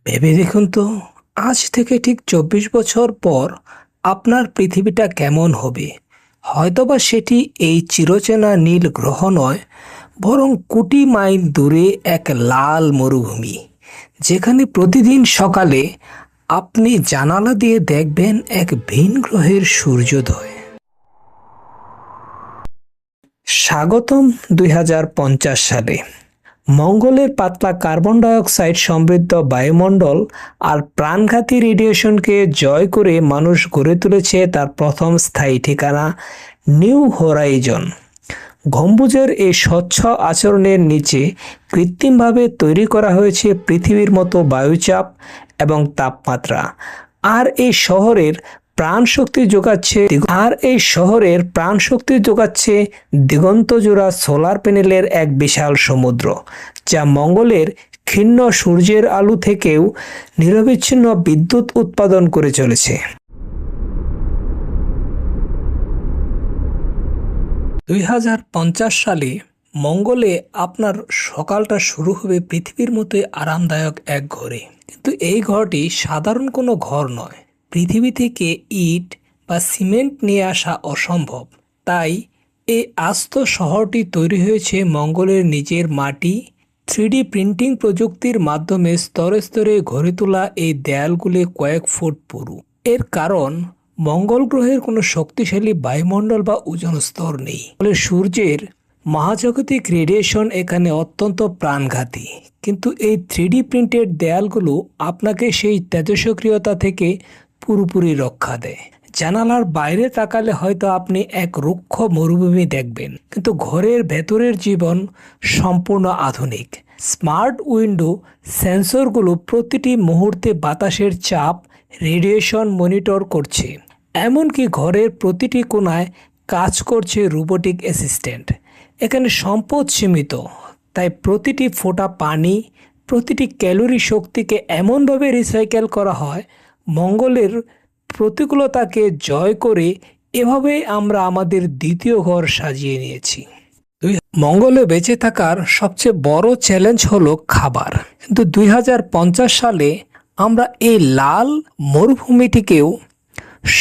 ভেবে দেখুন তো, আজ থেকে ঠিক ২৪ বছর পর আপনার পৃথিবীটা কেমন হবে। হয়তোবা সেটি এই চিরচেনা নীল গ্রহ নয়, বরং কোটি মাইল দূরে এক লাল মরুভূমি, যেখানে প্রতিদিন সকালে আপনি জানালা দিয়ে দেখবেন এক ভিন গ্রহের সূর্যোদয়। স্বাগতম ২০৫০ সালে। মঙ্গলের পাতলা কার্বন ডাইঅক্সাইড সমৃদ্ধ বায়ুমণ্ডল আর প্রাণঘাতী রেডিয়েশনকে জয় করে মানুষ গড়ে তুলেছে তার প্রথম স্থায়ী ঠিকানা নিউ হোরাইজন। গম্বুজের এই স্বচ্ছ আচরণের নিচে কৃত্রিমভাবে তৈরি করা হয়েছে পৃথিবীর মতো বায়ুচাপ এবং তাপমাত্রা। আর এই শহরের প্রাণ শক্তি যোগাচ্ছে দিগন্তজোড়া সোলার প্যানেলের এক বিশাল সমুদ্র, যা মঙ্গলের ক্ষীণ সূর্যের আলো থেকেও নিরবিচ্ছিন্ন বিদ্যুৎ উৎপাদন করে চলেছে। ২০৫০ সালে মঙ্গলে আপনার সকালটা শুরু হবে পৃথিবীর মতোই আরামদায়ক এক ঘরে। কিন্তু এই ঘরটি সাধারণ কোনো ঘর নয়। পৃথিবী থেকে ইট বা সিমেন্ট নিয়ে আসা অসম্ভব। তাই এই আস্ত শহরটি তৈরি হয়েছে মঙ্গলের নিজের মাটি। 3D প্রিন্টিং প্রযুক্তির মাধ্যমে স্তরে স্তরে গড়ে তোলা এই দেয়ালগুলি কয়েক ফুট পুরু। এর কারণ, মঙ্গল গ্রহের কোনো শক্তিশালী বায়ুমণ্ডল বা ওজোন স্তর নেই, ফলে সূর্যের মহাজাগতিক রেডিয়েশন এখানে অত্যন্ত প্রাণঘাতী। কিন্তু এই 3D প্রিন্টেড দেয়ালগুলো আপনাকে সেই তেজস্ক্রিয়তা থেকে পুরোপুরি রক্ষা দেয়। জানালার বাইরে তাকালে হয়তো আপনি এক রুক্ষ মরুভূমি দেখবেন, কিন্তু ঘরের ভেতরের জীবন সম্পূর্ণ আধুনিক। স্মার্ট উইন্ডো সেন্সরগুলো প্রতিটি মুহূর্তে বাতাসের চাপ, রেডিয়েশন মনিটর করছে। এমনকি ঘরের প্রতিটি কোণায় কাজ করছে রোবোটিক অ্যাসিস্ট্যান্ট। এখানে সম্পদ সীমিত, তাই প্রতিটি ফোঁটা পানি, প্রতিটি ক্যালোরি শক্তিকে এমনভাবে রিসাইকেল করা হয়। মঙ্গলের প্রতিকূলতাকে জয় করে এভাবেই আমরা আমাদের দ্বিতীয় ঘর সাজিয়ে নিয়েছি। মঙ্গলে বেঁচে থাকার সবচেয়ে বড় চ্যালেঞ্জ হলো খাবার। কিন্তু ২০৫০ সালে আমরা এই লাল মরুভূমিটিকেও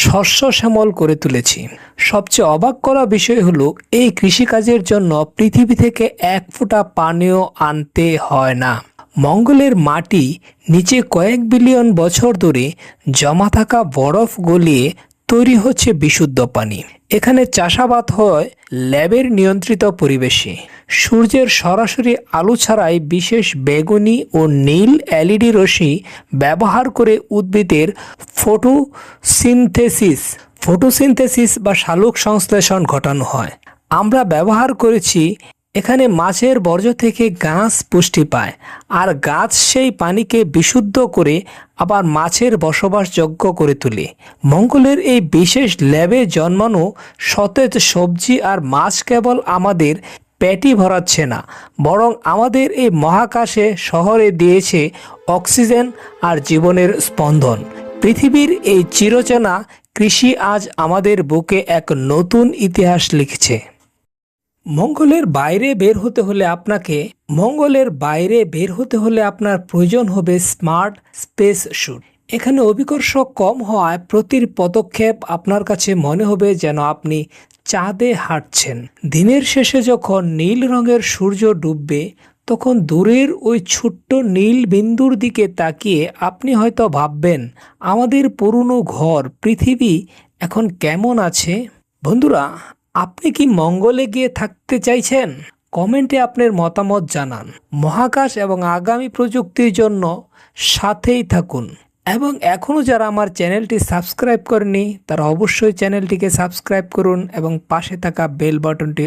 শস্য শ্যামল করে তুলেছি। সবচেয়ে অবাক করা বিষয় হলো, এই কৃষিকাজের জন্য পৃথিবী থেকে এক ফোঁটা পানিও আনতে হয় না। মঙ্গলের মাটি নিচে কয়েক বিলিয়ন বছর ধরে জমা থাকা বরফ গলিয়ে তৈরি হচ্ছে বিশুদ্ধ পানি। এখানে চাষাবাদ হয় ল্যাবের নিয়ন্ত্রিত পরিবেশে। সূর্যের সরাসরি আলো ছাড়াই বিশেষ বেগুনি ও নীল এলইডি রশ্মি ব্যবহার করে উদ্ভিদের ফটোসিনথেসিস বা শালক সংশ্লেষণ ঘটানো হয়। আমরা ব্যবহার করেছি এখানে মাছের বর্জ্য থেকে গাছ পুষ্টি পায়, আর গাছ সেই পানিকে বিশুদ্ধ করে আবার মাছের বসবাসযোগ্য করে তোলে। মঙ্গলের এই বিশেষ ল্যাবে জন্মানো সতেজ সবজি আর মাছ কেবল আমাদের পেটই ভরাচ্ছে না, বরং আমাদের এই মহাকাশে শহরে দিয়েছে অক্সিজেন আর জীবনের স্পন্দন। পৃথিবীর এই চিরচেনা কৃষি আজ আমাদের বুকে এক নতুন ইতিহাস লিখছে। মঙ্গলের বাইরে বের হতে হলে আপনার প্রয়োজন হবে স্মার্ট স্পেস স্যুট। এখানে অভিকর্ষ কম হওয়ায় প্রতিটি পদক্ষেপ আপনার কাছে মনে হবে যেন আপনি চাঁদে হাঁটছেন। দিনের শেষে যখন নীল রঙের সূর্য ডুববে, তখন দূরের ওই ছোট্ট নীল বিন্দুর দিকে তাকিয়ে আপনি হয়তো ভাববেন, আমাদের পুরনো ঘর পৃথিবী এখন কেমন আছে। বন্ধুরা, আপনি কি মঙ্গলে গিয়ে থাকতে চাইছেন? কমেন্টে আপনার মতামত জানান। মহাকাশ এবং আগামী প্রযুক্তির জন্য সাথেই থাকুন। এবং এখনও যারা আমার চ্যানেলটি সাবস্ক্রাইব করেনি, তারা অবশ্যই চ্যানেলটিকে সাবস্ক্রাইব করুন এবং পাশে থাকা বেল বাটনটি